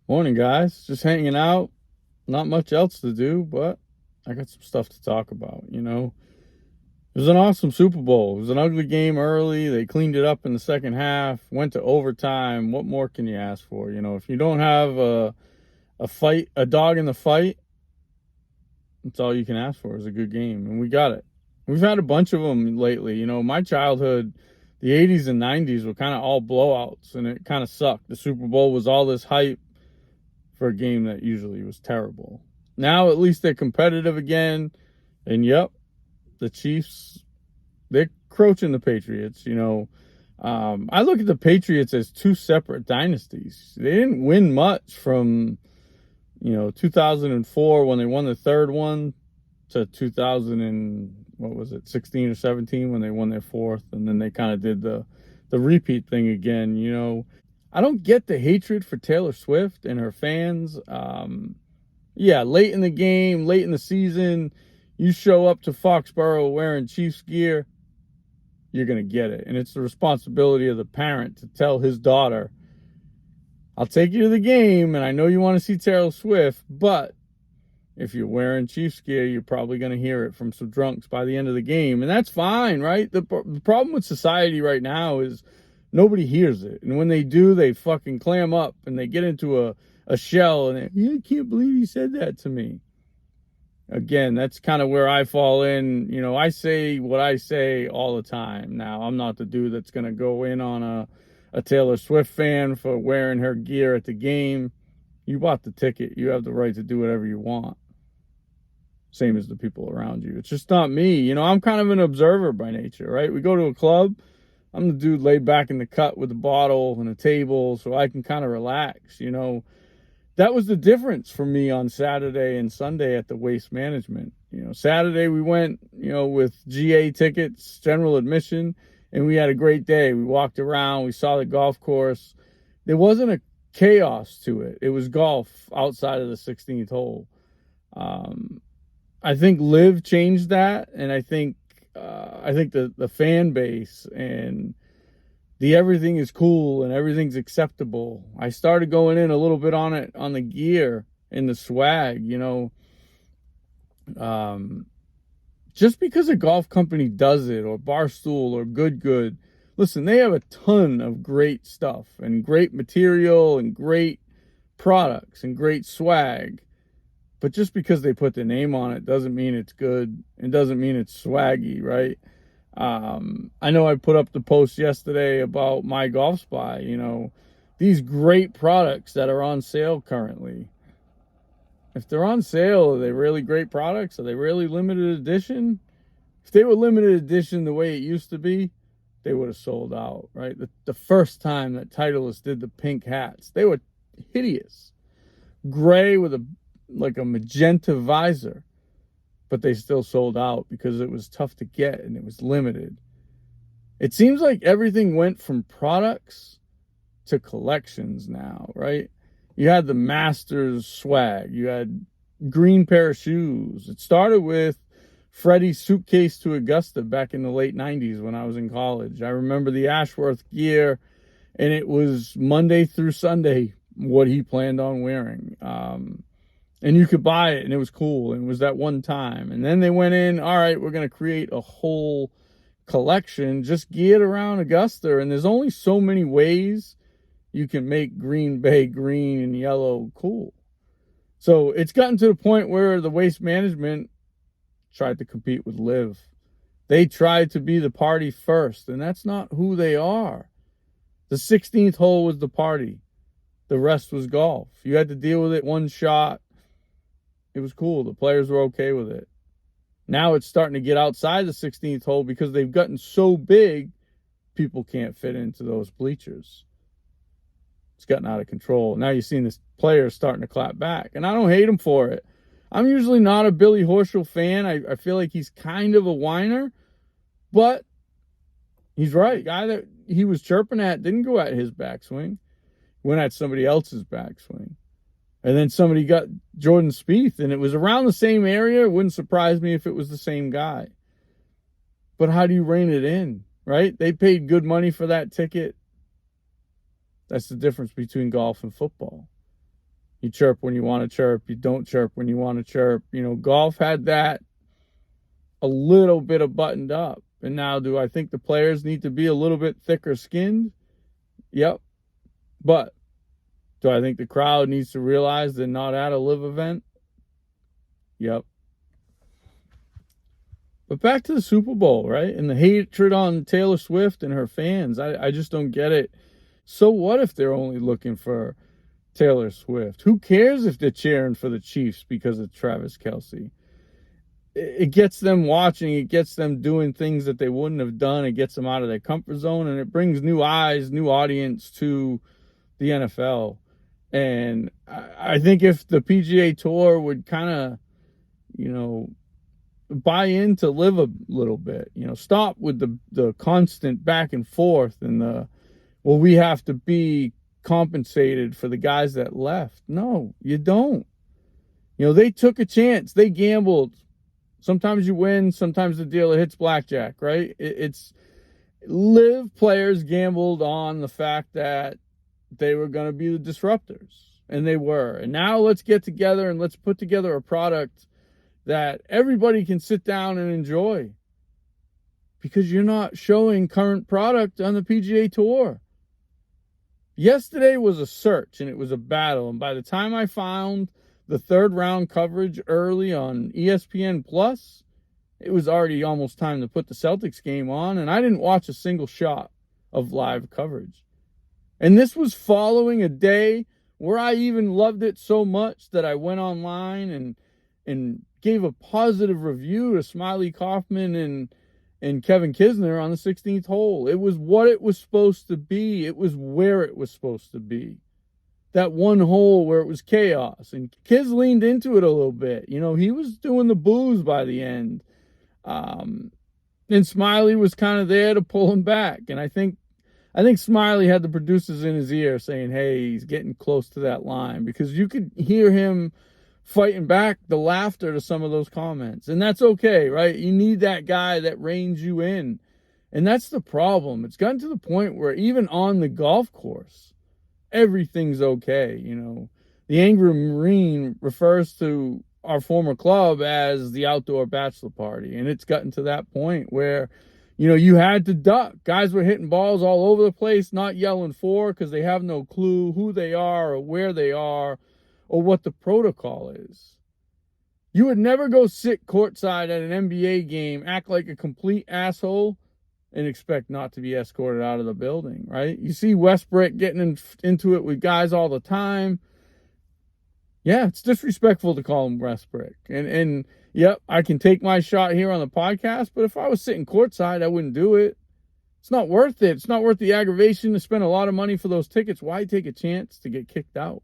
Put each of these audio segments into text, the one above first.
Morning, guys. Just hanging out. Not much else to do, but I got some stuff to talk about. It was an awesome Super Bowl. It was an ugly game early. They cleaned it up in the second half, went to overtime. What more can you ask for? If you don't have a fight, a dog in the fight, that's all you can ask for is a good game. And we got it. We've had a bunch of them lately. My childhood, the 80s and 90s were kind of all blowouts, and it kind of sucked. The Super Bowl was all this hype for a game that usually was terrible. Now at least they're competitive again. And yep, the Chiefs, they're crouching the Patriots. I look at the Patriots as two separate dynasties. They didn't win much from 2004 when they won the third one to 2000 and what was it, 16 or 17 when they won their fourth, and then they kind of did the repeat thing again. I don't get the hatred for Taylor Swift and her fans. Yeah, late in the game, late in the season, you show up to Foxborough wearing Chiefs gear, you're going to get it. And it's the responsibility of the parent to tell his daughter, I'll take you to the game, and I know you want to see Taylor Swift, but if you're wearing Chiefs gear, you're probably going to hear it from some drunks by the end of the game. And that's fine, right? The problem with society right now is nobody hears it. And when they do, they fucking clam up and they get into a shell and I can't believe he said that to me. Again, that's kind of where I fall in. I say what I say all the time. Now, I'm not the dude that's going to go in on a Taylor Swift fan for wearing her gear at the game. You bought the ticket. You have the right to do whatever you want. Same as the people around you. It's just not me. I'm kind of an observer by nature, right? We go to a club. I'm the dude laid back in the cut with a bottle and a table so I can kind of relax. That was the difference for me on Saturday and Sunday at the Waste Management. Saturday we went, with GA tickets, general admission, and we had a great day. We walked around, we saw the golf course. There wasn't a chaos to it. It was golf outside of the 16th hole. I think Live changed that, and I think the fan base and the everything is cool and everything's acceptable. I started going in a little bit on it on the gear and the swag. Just because a golf company does it, or Barstool or Good, listen, they have a ton of great stuff and great material and great products and great swag. But just because they put the name on it doesn't mean it's good. It doesn't mean it's swaggy, right? I know I put up the post yesterday about My Golf Spy. These great products that are on sale currently. If they're on sale, are they really great products? Are they really limited edition? If they were limited edition the way it used to be, they would have sold out, right? The first time that Titleist did the pink hats, they were hideous. Gray with a magenta visor, but they still sold out because it was tough to get and it was limited. It seems like everything went from products to collections now, right? You had the Masters swag, you had green pair of shoes. It started with Freddie's suitcase to Augusta back in the late 90s when I was in college. I remember the Ashworth gear, and it was Monday through Sunday what he planned on wearing. And you could buy it, and it was cool, and it was that one time. And then they went in, all right, we're going to create a whole collection just geared around Augusta, and there's only so many ways you can make Green Bay green and yellow cool. So it's gotten to the point where the Waste Management tried to compete with Live. They tried to be the party first, and that's not who they are. The 16th hole was the party. The rest was golf. You had to deal with it one shot. It was cool. The players were okay with it. Now it's starting to get outside the 16th hole because they've gotten so big, people can't fit into those bleachers. It's gotten out of control. Now you've seen this player starting to clap back, and I don't hate him for it. I'm usually not a Billy Horschel fan. I feel like he's kind of a whiner, but he's right. Guy that he was chirping at didn't go at his backswing. Went at somebody else's backswing. And then somebody got Jordan Spieth, and it was around the same area. It wouldn't surprise me if it was the same guy. But how do you rein it in, right? They paid good money for that ticket. That's the difference between golf and football. You chirp when you want to chirp. You don't chirp when you want to chirp. Golf had that a little bit of buttoned up. And now, do I think the players need to be a little bit thicker skinned? Yep. But do I think the crowd needs to realize they're not at a live event? Yep. But back to the Super Bowl, right? And the hatred on Taylor Swift and her fans. I just don't get it. So what if they're only looking for Taylor Swift? Who cares if they're cheering for the Chiefs because of Travis Kelce? It gets them watching. It gets them doing things that they wouldn't have done. It gets them out of their comfort zone, and it brings new eyes, new audience to the NFL. And I think if the PGA Tour would kind of, buy into live a little bit, stop with the constant back and forth and we have to be compensated for the guys that left. No, you don't. They took a chance. They gambled. Sometimes you win. Sometimes the dealer hits blackjack, right? It's live players gambled on the fact that they were going to be the disruptors, and they were. And now let's get together and let's put together a product that everybody can sit down and enjoy, because you're not showing current product on the PGA Tour. Yesterday was a search and it was a battle. And by the time I found the third round coverage early on ESPN Plus, it was already almost time to put the Celtics game on. And I didn't watch a single shot of live coverage. And this was following a day where I even loved it so much that I went online and gave a positive review to Smiley Kaufman and Kevin Kisner on the 16th hole. It was what it was supposed to be. It was where it was supposed to be. That one hole where it was chaos. And Kis leaned into it a little bit. He was doing the boos by the end. And Smiley was kind of there to pull him back. And I think Smiley had the producers in his ear saying, hey, he's getting close to that line. Because you could hear him fighting back the laughter to some of those comments. And that's okay, right? You need that guy that reins you in. And that's the problem. It's gotten to the point where even on the golf course, everything's okay. The Angry Marine refers to our former club as the outdoor bachelor party. And it's gotten to that point where, you had to duck. Guys were hitting balls all over the place, not yelling for, because they have no clue who they are or where they are or what the protocol is. You would never go sit courtside at an NBA game, act like a complete asshole, and expect not to be escorted out of the building, right? You see Westbrook getting into it with guys all the time. Yeah, it's disrespectful to call him Westbrook. And yep, I can take my shot here on the podcast, but if I was sitting courtside, I wouldn't do it. It's not worth it. It's not worth the aggravation to spend a lot of money for those tickets. Why take a chance to get kicked out?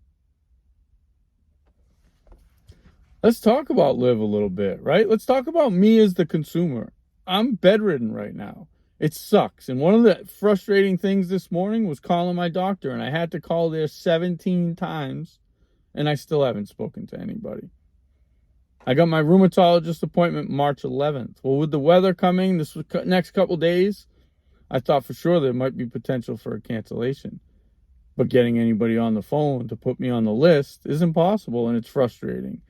Let's talk about live a little bit, right? Let's talk about me as the consumer. I'm bedridden right now. It sucks. And one of the frustrating things this morning was calling my doctor, and I had to call there 17 times, and I still haven't spoken to anybody. I got my rheumatologist appointment March 11th. Well, with the weather coming this next couple days, I thought for sure there might be potential for a cancellation. But getting anybody on the phone to put me on the list is impossible, and it's frustrating.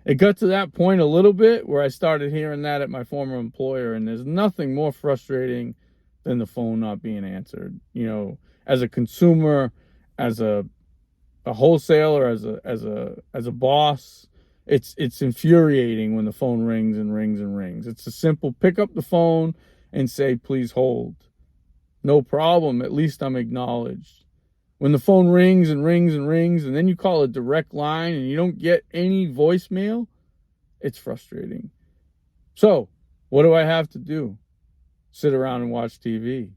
It got to that point a little bit where I started hearing that at my former employer, and there's nothing more frustrating than the phone not being answered. As a consumer, as a wholesaler, as a boss, it's infuriating when the phone rings and rings and rings. It's a simple pick up the phone and say, please hold. No problem. At least I'm acknowledged. When the phone rings and rings and rings, and then you call a direct line and you don't get any voicemail, it's frustrating. So, what do I have to do? Sit around and watch TV.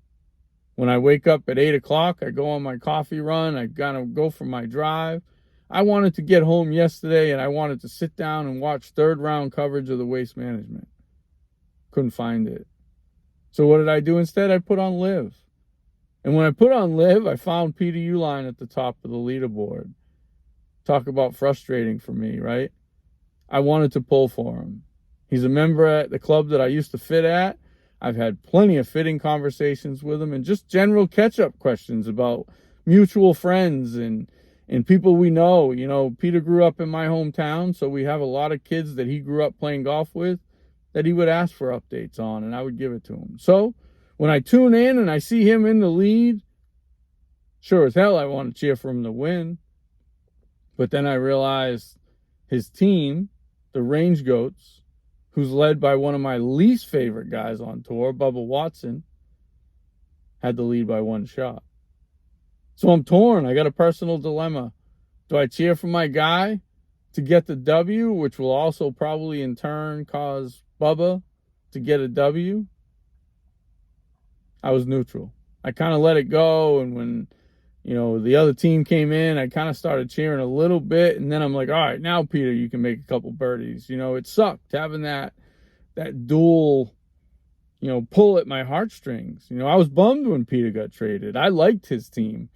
When I wake up at 8 o'clock, I go on my coffee run. I gotta go for my drive. I wanted to get home yesterday, and I wanted to sit down and watch third round coverage of the Waste Management. Couldn't find it. So what did I do instead? I put on Live. And when I put on Live, I found Peter Uline at the top of the leaderboard. Talk about frustrating for me, right? I wanted to pull for him. He's a member at the club that I used to fit at. I've had plenty of fitting conversations with him and just general catch-up questions about mutual friends and And people we know, Peter grew up in my hometown, so we have a lot of kids that he grew up playing golf with that he would ask for updates on, and I would give it to him. So when I tune in and I see him in the lead, sure as hell I want to cheer for him to win. But then I realized his team, the Range Goats, who's led by one of my least favorite guys on tour, Bubba Watson, had the lead by one shot. So I'm torn. I got a personal dilemma. Do I cheer for my guy to get the W, which will also probably in turn cause Bubba to get a W? I was neutral. I kind of let it go, and when the other team came in, I kind of started cheering a little bit, and then I'm like, all right, now Peter, you can make a couple birdies. It sucked having that dual pull at my heartstrings. I was bummed when Peter got traded. I liked his team.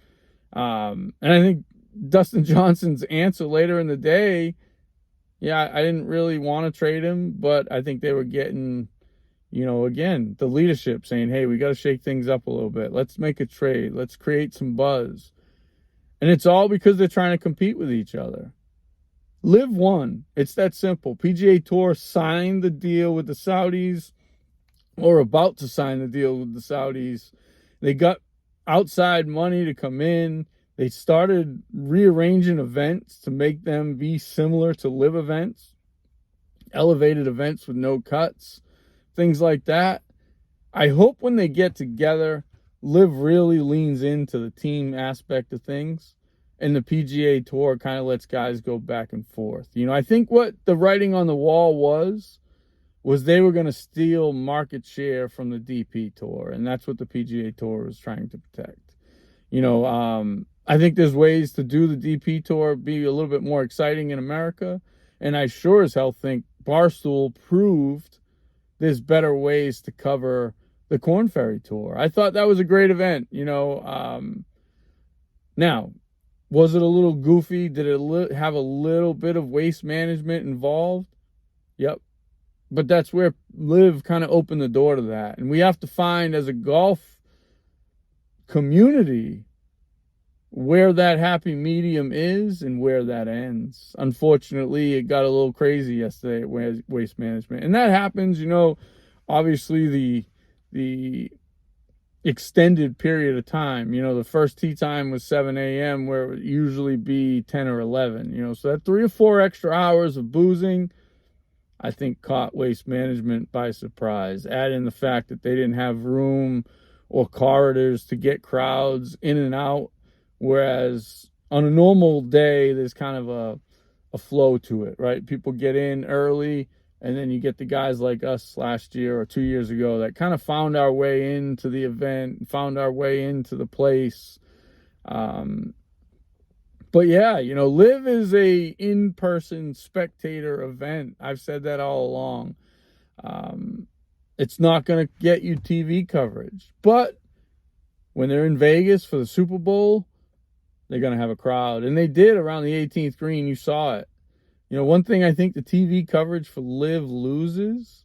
And I think Dustin Johnson's answer later in the day, yeah, I didn't really want to trade him, but I think they were getting, again, the leadership saying, hey, we got to shake things up a little bit. Let's make a trade. Let's create some buzz. And it's all because they're trying to compete with each other. Live won. It's that simple. PGA Tour signed the deal with the Saudis, or about to sign the deal with the Saudis. They got outside money to come in. They started rearranging events to make them be similar to live events, elevated events with no cuts, things like that. I hope when they get together, Live really leans into the team aspect of things, and the PGA Tour kind of lets guys go back and forth. I think what the writing on the wall was they were going to steal market share from the DP Tour, and that's what the PGA Tour was trying to protect. I think there's ways to do the DP Tour be a little bit more exciting in America, and I sure as hell think Barstool proved there's better ways to cover the Korn Ferry Tour. I thought that was a great event. Now, was it a little goofy? Did it have a little bit of waste management involved? Yep. But that's where Live kind of opened the door to that. And we have to find, as a golf community, where that happy medium is and where that ends. Unfortunately, it got a little crazy yesterday at Waste Management. And that happens, obviously the extended period of time. The first tee time was 7 a.m. where it would usually be 10 or 11. So that 3 or 4 extra hours of boozing, I think, caught Waste Management by surprise. Add in the fact that they didn't have room or corridors to get crowds in and out, whereas on a normal day, there's kind of a flow to it, right? People get in early, and then you get the guys like us last year or 2 years ago that kind of found our way into the event, found our way into the place. But yeah, Live is a in-person spectator event. I've said that all along. It's not going to get you TV coverage. But when they're in Vegas for the Super Bowl, they're going to have a crowd. And they did around the 18th green. You saw it. One thing I think the TV coverage for Live loses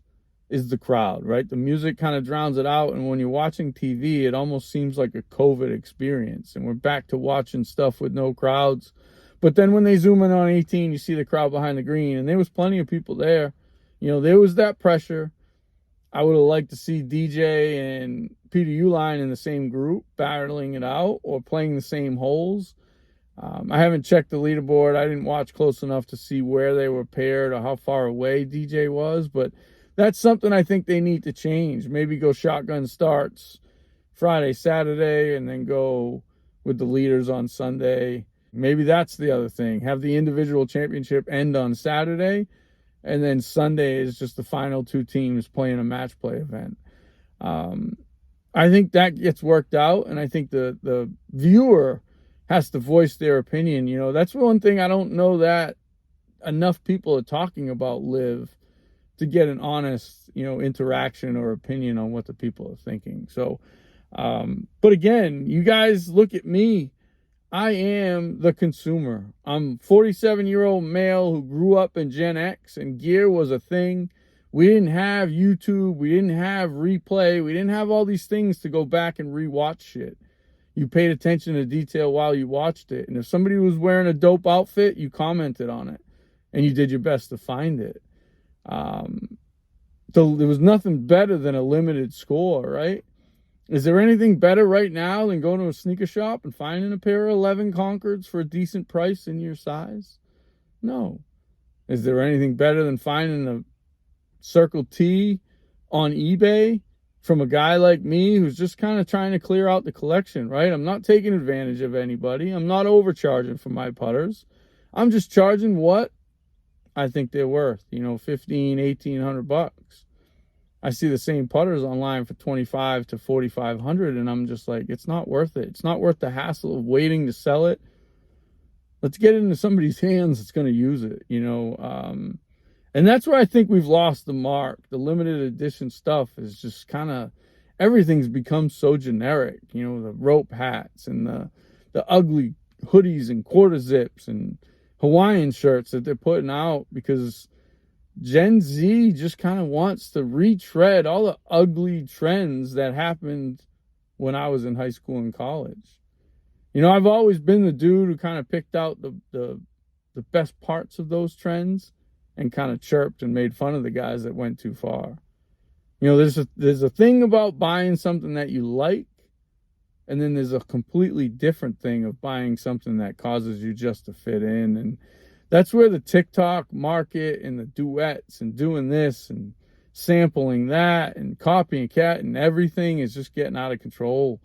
is the crowd, right? The music kind of drowns it out. And when you're watching TV, it almost seems like a COVID experience. And we're back to watching stuff with no crowds. But then when they zoom in on 18, you see the crowd behind the green. And there was plenty of people there. There was that pressure. I would have liked to see DJ and Peter Uihlein in the same group, battling it out or playing the same holes. I haven't checked the leaderboard. I didn't watch close enough to see where they were paired or how far away DJ was. But that's something I think they need to change. Maybe go shotgun starts Friday, Saturday, and then go with the leaders on Sunday. Maybe that's the other thing. Have the individual championship end on Saturday, and then Sunday is just the final 2 teams playing a match play event. I think that gets worked out, and I think the viewer has to voice their opinion. That's one thing I don't know that enough people are talking about Live to get an honest, interaction or opinion on what the people are thinking. So, but again, you guys look at me. I am the consumer. I'm 47-year-old male who grew up in Gen X, and gear was a thing. We didn't have YouTube. We didn't have replay. We didn't have all these things to go back and rewatch shit. You paid attention to detail while you watched it. And if somebody was wearing a dope outfit, you commented on it and you did your best to find it. So there was nothing better than a limited score, right? Is there anything better right now than going to a sneaker shop and finding a pair of 11 Concords for a decent price in your size? No. Is there anything better than finding a Circle T on eBay from a guy like me who's just kind of trying to clear out the collection, right? I'm not taking advantage of anybody. I'm not overcharging for my putters. I'm just charging what I think they're worth, you know, 15, 1800 bucks. I see the same putters online for 25 to 4500 and I'm just like, it's not worth it. It's not worth the hassle of waiting to sell it. Let's get it into somebody's hands that's going to use it, you know. And that's where I think we've lost the mark. The limited edition stuff is just kind of, everything's become so generic, you know, the rope hats and the ugly hoodies and quarter zips and Hawaiian shirts that they're putting out, because Gen Z just kind of wants to retread all the ugly trends that happened when I was in high school and college. You know, I've always been the dude who kind of picked out the best parts of those trends and kind of chirped and made fun of the guys that went too far. You know, there's a thing about buying something that you like, and then there's a completely different thing of buying something that causes you just to fit in. And that's where the TikTok market and the duets and doing this and sampling that and copying cat and everything is just getting out of control.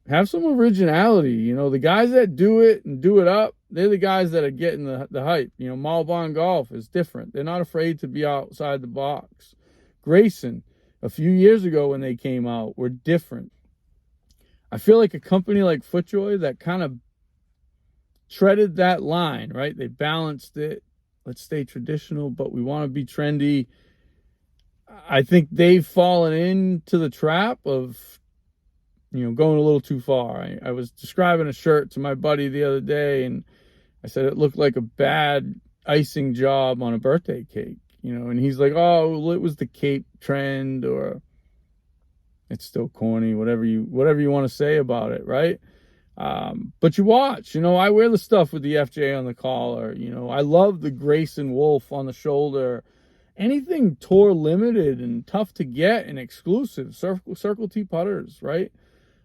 Have some originality. You know, the guys that do it and do it up, they're the guys that are getting the hype. You know, Malbon Golf is different. They're not afraid to be outside the box. Grayson, a few years ago when they came out, were different. I feel like a company like FootJoy that kind of treaded that line, right? They balanced it. Let's stay traditional, but we want to be trendy. I think they've fallen into the trap of, you know, going a little too far. I was describing a shirt to my buddy the other day, and I said it looked like a bad icing job on a birthday cake, you know, and he's like, oh, well, it was the cape trend, or it's still corny, whatever you want to say about it, right? But you watch, you know, I wear the stuff with the FJ on the collar, you know, I love the Grayson Wolf on the shoulder. Anything tour limited and tough to get and exclusive, Circle T putters, right?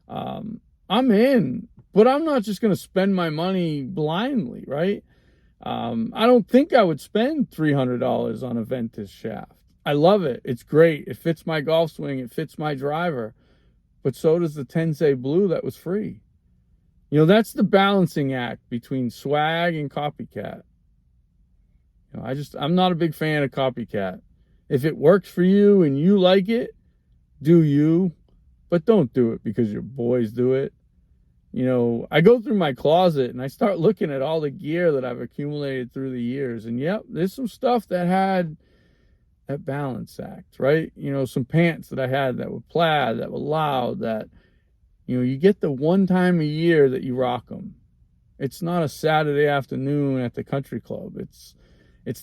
I'm in, but I'm not just going to spend my money blindly, right? I don't think I would spend $300 on a Ventus shaft. I love it. It's great. It fits my golf swing. It fits my driver. But so does the Tensei Blue that was free. You know, that's the balancing act between swag and copycat. You know, I'm not a big fan of copycat. If it works for you and you like it, do you. But don't do it because your boys do it. You know, I go through my closet and I start looking at all the gear that I've accumulated through the years. And yep, there's some stuff that had that balance act, right? You know, some pants that I had that were plaid, that were loud, that, you know, you get the one time a year that you rock them. It's not a Saturday afternoon at the country club. It's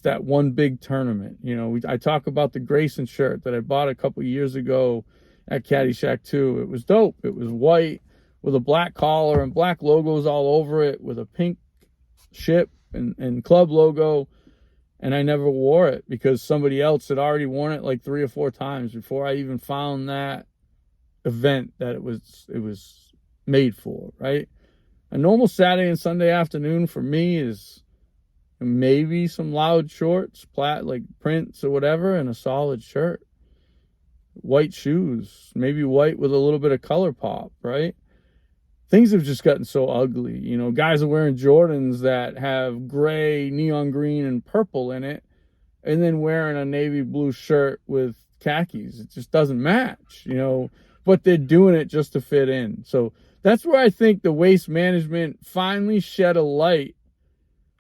that one big tournament. You know, I talk about the Grayson shirt that I bought a couple years ago at Caddyshack 2. It was dope. It was white with a black collar and black logos all over it with a pink ship and club logo. And I never wore it because somebody else had already worn it like 3 or 4 times before I even found that event that it was made for, right? A normal Saturday and Sunday afternoon for me is maybe some loud shorts, like prints or whatever, and a solid shirt. White shoes, maybe white with a little bit of color pop, right? Things have just gotten so ugly. You know, guys are wearing Jordans that have gray, neon green, and purple in it, and then wearing a navy blue shirt with khakis. It just doesn't match, you know, but they're doing it just to fit in. So that's where I think the waste management finally shed a light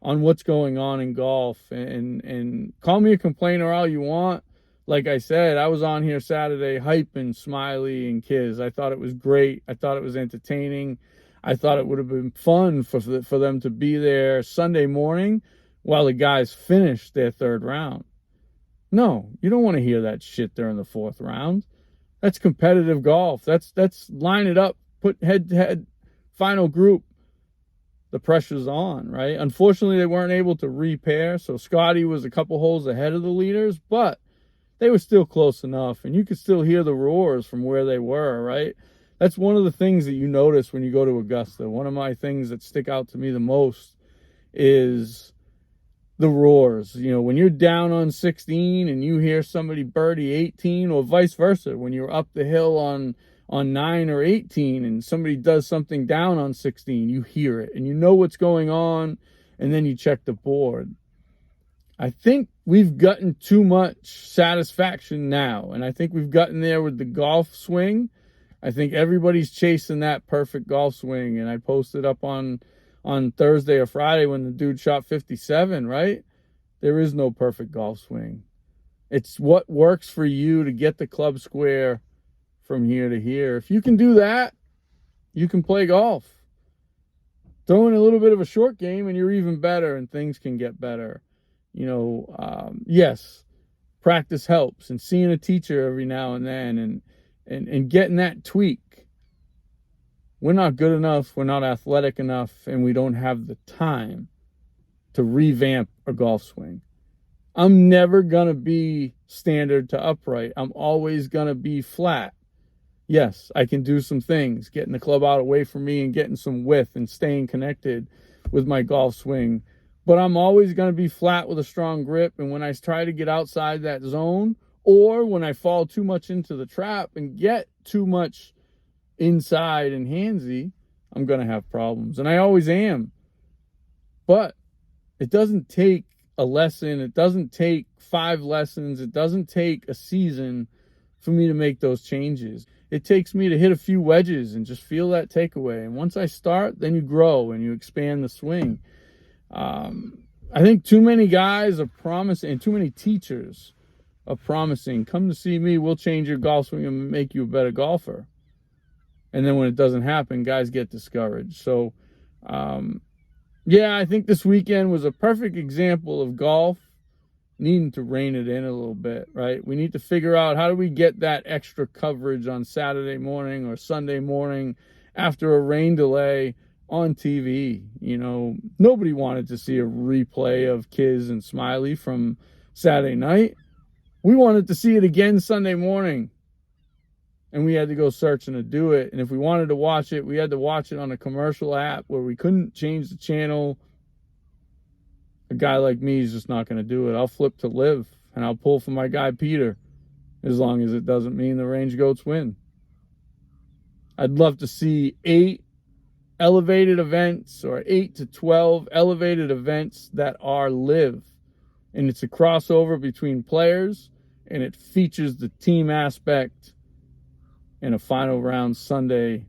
on what's going on in golf. And call me a complainer all you want. Like I said, I was on here Saturday hyping Smiley and Kiz. I thought it was great. I thought it was entertaining. I thought it would have been fun for them to be there Sunday morning while the guys finished their 3rd round. No, you don't want to hear that shit during the 4th round. That's competitive golf. That's line it up, put head-to-head final group, the pressure's on, right? Unfortunately, they weren't able to repair, so Scotty was a couple holes ahead of the leaders, but they were still close enough, and you could still hear the roars from where they were, right? That's one of the things that you notice when you go to Augusta. One of my things that stick out to me the most is the roars. You know, when you're down on 16 and you hear somebody birdie 18, or vice versa, when you're up the hill on 9 or 18 and somebody does something down on 16, you hear it and you know what's going on, and then you check the board. I think we've gotten too much satisfaction now, and I think we've gotten there with the golf swing. I think everybody's chasing that perfect golf swing, and I posted up on Thursday or Friday when the dude shot 57, right? There is no perfect golf swing. It's what works for you to get the club square from here to here. If you can do that, you can play golf. Throw in a little bit of a short game and you're even better, and things can get better. You know, yes, practice helps, and seeing a teacher every now and then and getting that tweak. We're not good enough, we're not athletic enough, and we don't have the time to revamp a golf swing. I'm never going to be standard to upright. I'm always going to be flat. Yes, I can do some things, getting the club out away from me and getting some width and staying connected with my golf swing. But I'm always going to be flat with a strong grip. And when I try to get outside that zone, or when I fall too much into the trap and get too much inside and handsy, I'm going to have problems. And I always am. But it doesn't take a lesson. It doesn't take 5 lessons. It doesn't take a season for me to make those changes. It takes me to hit a few wedges and just feel that takeaway. And once I start, then you grow and you expand the swing. I think too many guys are promising, and too many teachers are promising, come to see me, we'll change your golf swing and make you a better golfer. And then when it doesn't happen, guys get discouraged. So, yeah, I think this weekend was a perfect example of golf needing to rein it in a little bit, right? We need to figure out, how do we get that extra coverage on Saturday morning or Sunday morning after a rain delay on TV? You know, nobody wanted to see a replay of Kiz and Smiley from Saturday night. We wanted to see it again Sunday morning. And we had to go searching to do it. And if we wanted to watch it, we had to watch it on a commercial app where we couldn't change the channel. A guy like me is just not going to do it. I'll flip to live, and I'll pull for my guy Peter, as long as it doesn't mean the Range Goats win. I'd love to see 8 elevated events, or 8 to 12 elevated events that are live. And it's a crossover between players, and it features the team aspect in a final round Sunday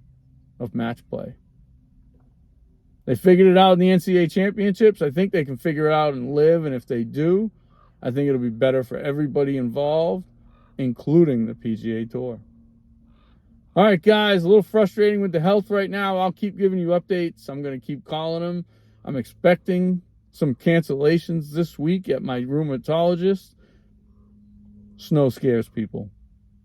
of match play. They figured it out in the NCAA championships. I think they can figure it out and live. And if they do, I think it'll be better for everybody involved, including the PGA Tour. All right, guys, a little frustrating with the health right now. I'll keep giving you updates. I'm going to keep calling them. I'm expecting some cancellations this week at my rheumatologist. Snow scares people.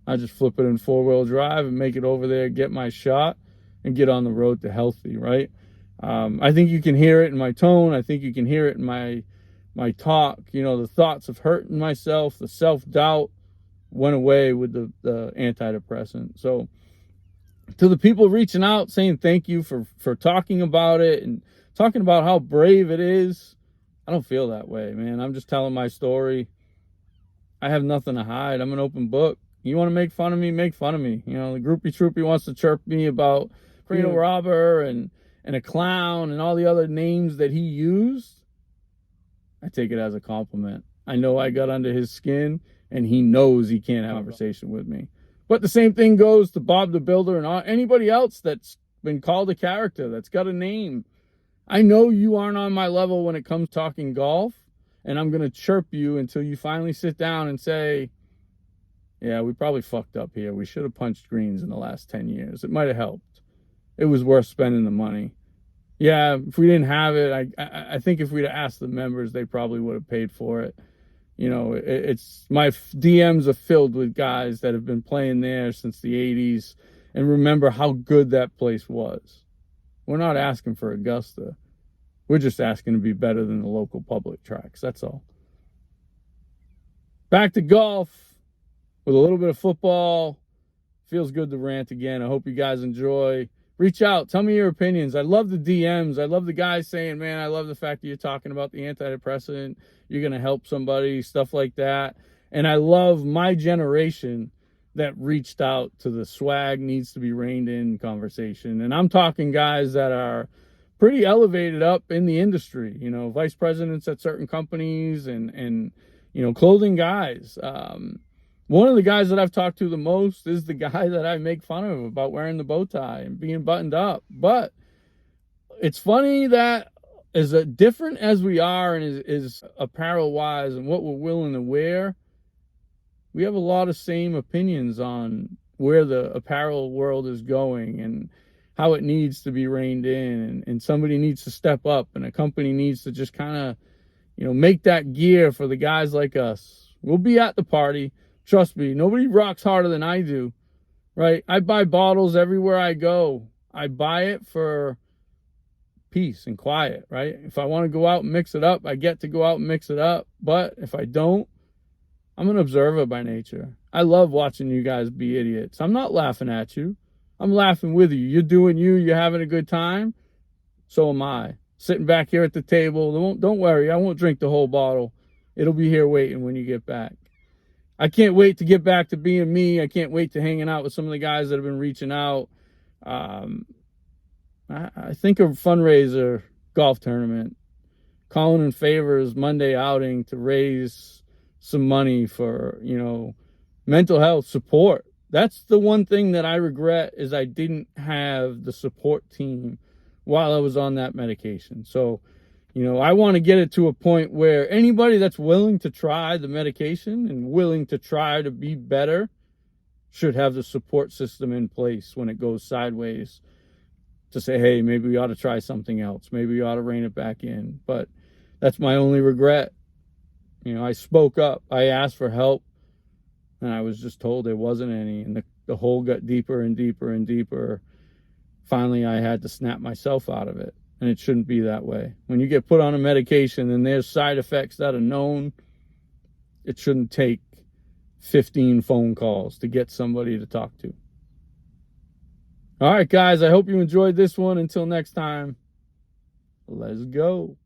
I just flip it in 4-wheel drive and make it over there, get my shot, and get on the road to healthy, right? I think you can hear it in my tone. I think you can hear it in my talk. You know, the thoughts of hurting myself, the self-doubt went away with the antidepressant. So to the people reaching out saying thank you for talking about it and talking about how brave it is, I don't feel that way, man. I'm just telling my story. I have nothing to hide. I'm an open book. You want to make fun of me, make fun of me. You know, the groupie troopy wants to chirp me about Fredo Robber and a clown and all the other names that he used. I take it as a compliment. I know I got under his skin, and he knows he can't have a conversation with me. But the same thing goes to Bob the Builder and anybody else that's been called a character, that's got a name. I know you aren't on my level when it comes to talking golf, and I'm going to chirp you until you finally sit down and say, yeah, we probably fucked up here. We should have punched greens in the last 10 years. It might have helped. It was worth spending the money. Yeah, if we didn't have it, I think if we'd have asked the members, they probably would have paid for it. You know, it's my DMs are filled with guys that have been playing there since the 80s and remember how good that place was. We're not asking for Augusta. We're just asking to be better than the local public tracks. That's all. Back to golf with a little bit of football. Feels good to rant again. I hope you guys enjoy. Reach out. Tell me your opinions. I love the DMs. I love the guys saying, man, I love the fact that you're talking about the antidepressant. You're going to help somebody, stuff like that. And I love my generation that reached out to the swag needs to be reined in conversation. And I'm talking guys that are pretty elevated up in the industry, you know, vice presidents at certain companies and you know, clothing guys. One of the guys that I've talked to the most is the guy that I make fun of about wearing the bow tie and being buttoned up. But it's funny that as different as we are and is apparel wise and what we're willing to wear, we have a lot of same opinions on where the apparel world is going and how it needs to be reined in, and somebody needs to step up and a company needs to just kind of, you know, make that gear for the guys like us. We'll be at the party. Trust me, nobody rocks harder than I do, right? I buy bottles everywhere I go. I buy it for peace and quiet, right? If I want to go out and mix it up, I get to go out and mix it up. But if I don't, I'm an observer by nature. I love watching you guys be idiots. I'm not laughing at you. I'm laughing with you. You're doing you. You're having a good time. So am I. Sitting back here at the table. Don't worry. I won't drink the whole bottle. It'll be here waiting when you get back. I can't wait to get back to being me. I can't wait to hanging out with some of the guys that have been reaching out. I think a fundraiser golf tournament. Calling in favors Monday outing to raise some money for, you know, mental health support. That's the one thing that I regret is I didn't have the support team while I was on that medication. So, you know, I want to get it to a point where anybody that's willing to try the medication and willing to try to be better should have the support system in place when it goes sideways to say, hey, maybe we ought to try something else. Maybe we ought to rein it back in. But that's my only regret. You know, I spoke up. I asked for help. And I was just told there wasn't any. And the hole got deeper and deeper and deeper. Finally, I had to snap myself out of it. And it shouldn't be that way. When you get put on a medication and there's side effects that are known, it shouldn't take 15 phone calls to get somebody to talk to. All right, guys, I hope you enjoyed this one. Until next time, let's go.